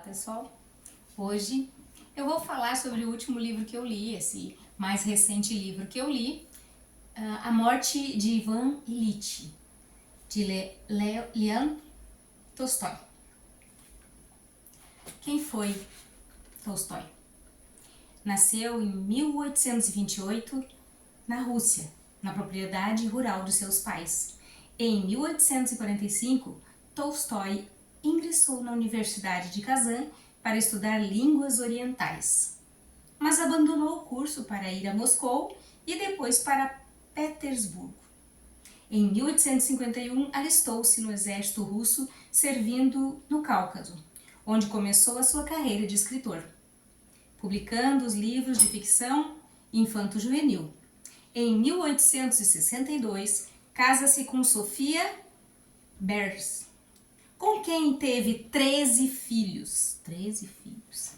pessoal, hoje eu vou falar sobre o último livro que eu li, esse mais recente livro que eu li, A Morte de Ivan Ilitch, de Leon Tolstói. Quem foi Tolstói? Nasceu em 1828 na Rússia, na propriedade rural de seus pais. Em 1845, Tolstói ingressou na Universidade de Kazan para estudar línguas orientais, mas abandonou o curso para ir a Moscou e depois para Petersburgo. Em 1851, alistou-se no exército russo, servindo no Cáucaso, onde começou a sua carreira de escritor, publicando os livros de ficção infanto-juvenil. Em 1862, casa-se com Sofia Behrs, com quem teve 13 filhos. 13 filhos.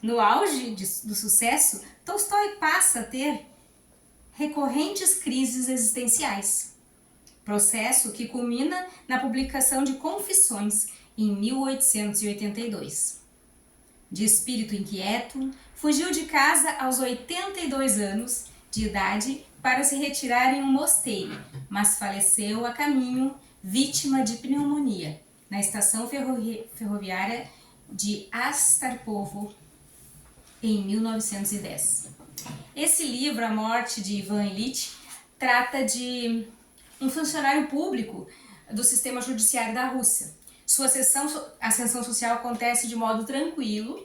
No auge do sucesso, Tolstói passa a ter recorrentes crises existenciais, processo que culmina na publicação de Confissões em 1882. De espírito inquieto, fugiu de casa aos 82 anos de idade para se retirar em um mosteiro, mas faleceu a caminho, vítima de pneumonia, na estação ferroviária de Astarpovo, em 1910. Esse livro, A Morte de Ivan Ilitch, trata de um funcionário público do sistema judiciário da Rússia. Sua ascensão social acontece de modo tranquilo,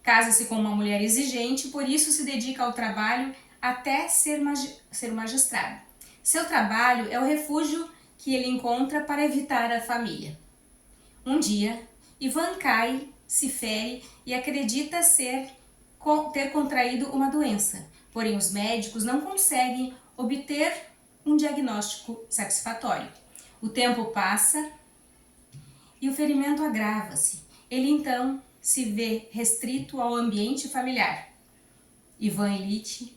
casa-se com uma mulher exigente, por isso se dedica ao trabalho até ser magistrado. Seu trabalho é o refúgio que ele encontra para evitar a família. Um dia, Ivan cai, se fere e acredita ter contraído uma doença, porém os médicos não conseguem obter um diagnóstico satisfatório. O tempo passa e o ferimento agrava-se. Ele então se vê restrito ao ambiente familiar. Ivan Ilitch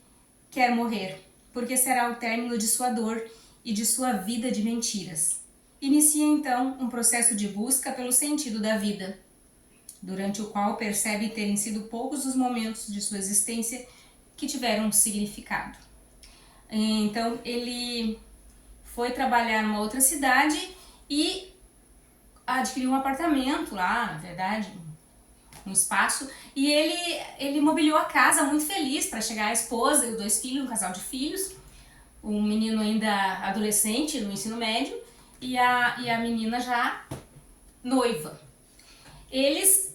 quer morrer, porque será o término de sua dor e de sua vida de mentiras. Inicia então um processo de busca pelo sentido da vida, durante o qual percebe terem sido poucos os momentos de sua existência que tiveram significado. Então ele foi trabalhar numa outra cidade e adquiriu um apartamento lá, na verdade, um espaço, e ele mobiliou a casa muito feliz para chegar a esposa e os 2 filhos, um casal de filhos, um menino ainda adolescente no ensino médio e a menina já noiva. Eles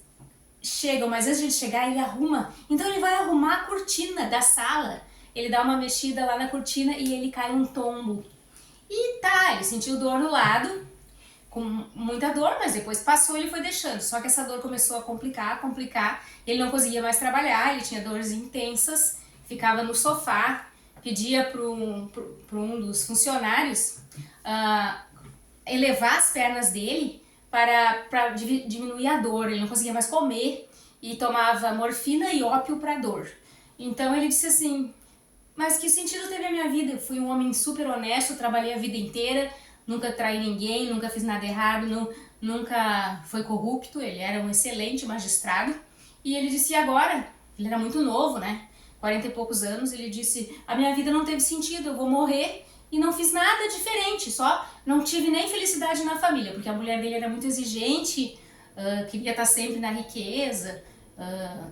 chegam, mas antes de chegar ele arruma, então ele vai arrumar a cortina da sala, ele dá uma mexida lá na cortina e ele cai um tombo. E ele sentiu dor no lado, com muita dor, mas depois passou e ele foi deixando. Só que essa dor começou a complicar, ele não conseguia mais trabalhar, ele tinha dores intensas, ficava no sofá, pedia para um dos funcionários elevar as pernas dele para diminuir a dor. Ele não conseguia mais comer e tomava morfina e ópio para dor. Então ele disse assim: mas que sentido teve a minha vida? Eu fui um homem super honesto, trabalhei a vida inteira, nunca traí ninguém, nunca fiz nada errado, nunca foi corrupto, ele era um excelente magistrado. E ele disse: e agora? Ele era muito novo, né? 40 e poucos anos, ele disse: a minha vida não teve sentido, eu vou morrer e não fiz nada diferente, só não tive nem felicidade na família, porque a mulher dele era muito exigente, queria estar sempre na riqueza,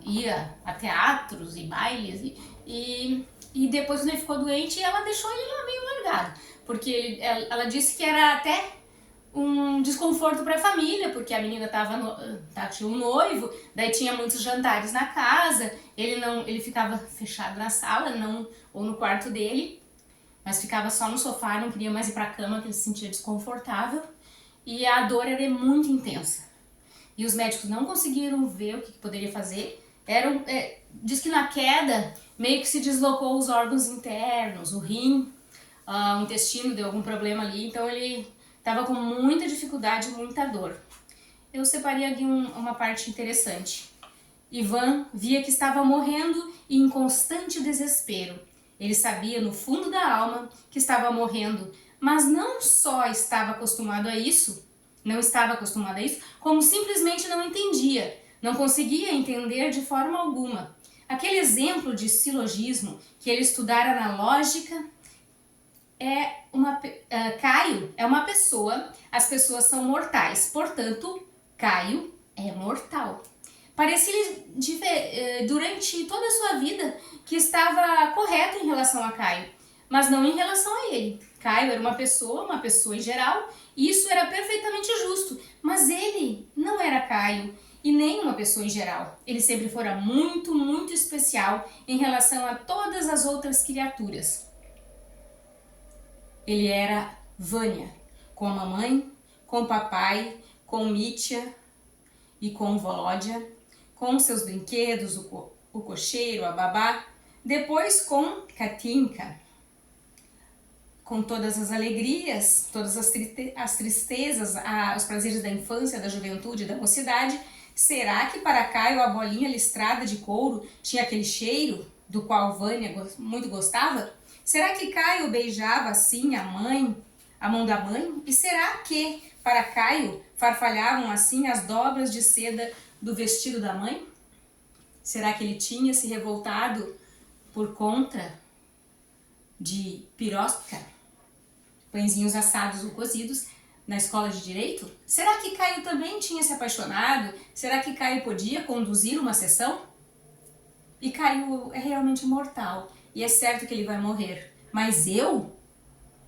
ia a teatros e bailes, e depois quando ele ficou doente, ela deixou ele lá meio largado, porque ela disse que era até um desconforto para a família, porque a menina tinha um noivo, daí tinha muitos jantares na casa, ele ficava fechado na sala, ou no quarto dele, mas ficava só no sofá, não queria mais ir para a cama, porque ele se sentia desconfortável, e a dor era muito intensa. E os médicos não conseguiram ver o que poderia fazer. Diz que na queda meio que se deslocou os órgãos internos, o rim, o intestino deu algum problema ali, então ele estava com muita dificuldade, muita dor. Eu separei aqui uma parte interessante. Ivan via que estava morrendo e em constante desespero. Ele sabia no fundo da alma que estava morrendo, mas não só estava acostumado a isso, como simplesmente não entendia. Não conseguia entender de forma alguma. Aquele exemplo de silogismo que ele estudara na lógica Caio é uma pessoa, as pessoas são mortais, portanto, Caio é mortal. Parecia-lhe durante toda a sua vida que estava correto em relação a Caio, mas não em relação a ele. Caio era uma pessoa em geral, e isso era perfeitamente justo, mas ele não era Caio e nem uma pessoa em geral. Ele sempre fora muito, muito especial em relação a todas as outras criaturas. Ele era Vânia, com a mamãe, com o papai, com Mitya e com Volodya, com seus brinquedos, o cocheiro, a babá, depois com Katinka, com todas as alegrias, todas as tristezas, os prazeres da infância, da juventude, da mocidade. Será que para Caio a bolinha listrada de couro tinha aquele cheiro do qual Vânia muito gostava? Será que Caio beijava assim a mão da mãe? E será que para Caio farfalhavam assim as dobras de seda do vestido da mãe? Será que ele tinha se revoltado por conta de piroca, pãezinhos assados ou cozidos, na escola de direito? Será que Caio também tinha se apaixonado? Será que Caio podia conduzir uma sessão? E Caio é realmente mortal, e é certo que ele vai morrer. Mas eu,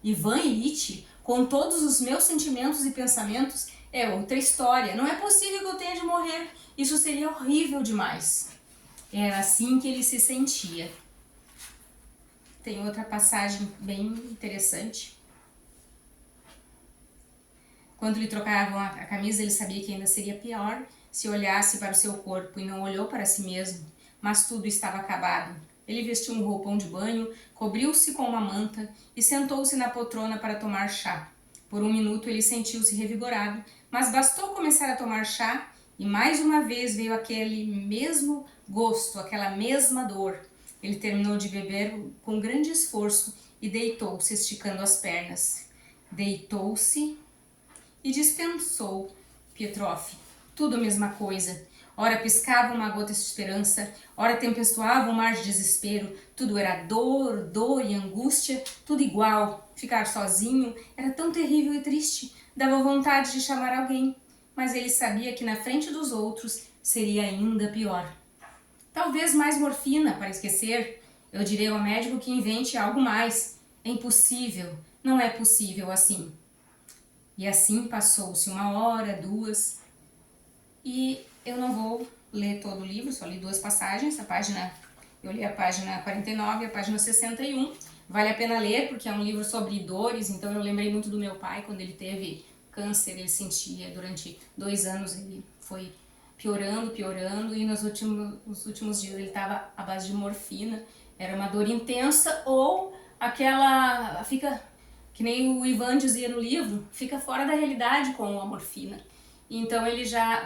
Ivan Ilitch, com todos os meus sentimentos e pensamentos, é outra história. Não é possível que eu tenha de morrer. Isso seria horrível demais. Era assim que ele se sentia. Tem outra passagem bem interessante. Quando lhe trocavam a camisa, ele sabia que ainda seria pior se olhasse para o seu corpo e não olhou para si mesmo. Mas tudo estava acabado. Ele vestiu um roupão de banho, cobriu-se com uma manta e sentou-se na poltrona para tomar chá. Por um minuto ele sentiu-se revigorado, mas bastou começar a tomar chá e mais uma vez veio aquele mesmo gosto, aquela mesma dor. Ele terminou de beber com grande esforço e deitou-se, esticando as pernas. Deitou-se e dispensou Petrov. Tudo a mesma coisa. Ora piscava uma gota de esperança, ora tempestuava um mar de desespero. Tudo era dor, dor e angústia, tudo igual. Ficar sozinho era tão terrível e triste. Dava vontade de chamar alguém, mas ele sabia que na frente dos outros seria ainda pior. Talvez mais morfina para esquecer. Eu direi ao médico que invente algo mais. É impossível, não é possível assim. E assim passou-se 1 hora, 2, e eu não vou ler todo o livro, só li 2 passagens. Eu li a página 49 e a página 61. Vale a pena ler porque é um livro sobre dores, então eu lembrei muito do meu pai. Quando ele teve câncer, ele sentia durante 2 anos, ele foi piorando, e nos últimos dias ele estava à base de morfina. Era uma dor intensa, ou aquela, fica, que nem o Ivan dizia no livro, fica fora da realidade com a morfina. Então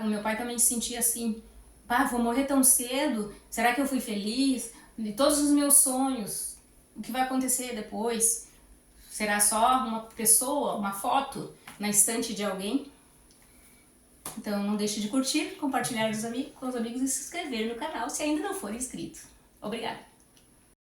o meu pai também se sentia assim, vou morrer tão cedo, será que eu fui feliz? De todos os meus sonhos, o que vai acontecer depois? Será só uma pessoa, uma foto na estante de alguém? Então não deixe de curtir, compartilhar com os amigos e se inscrever no canal se ainda não for inscrito. Obrigada!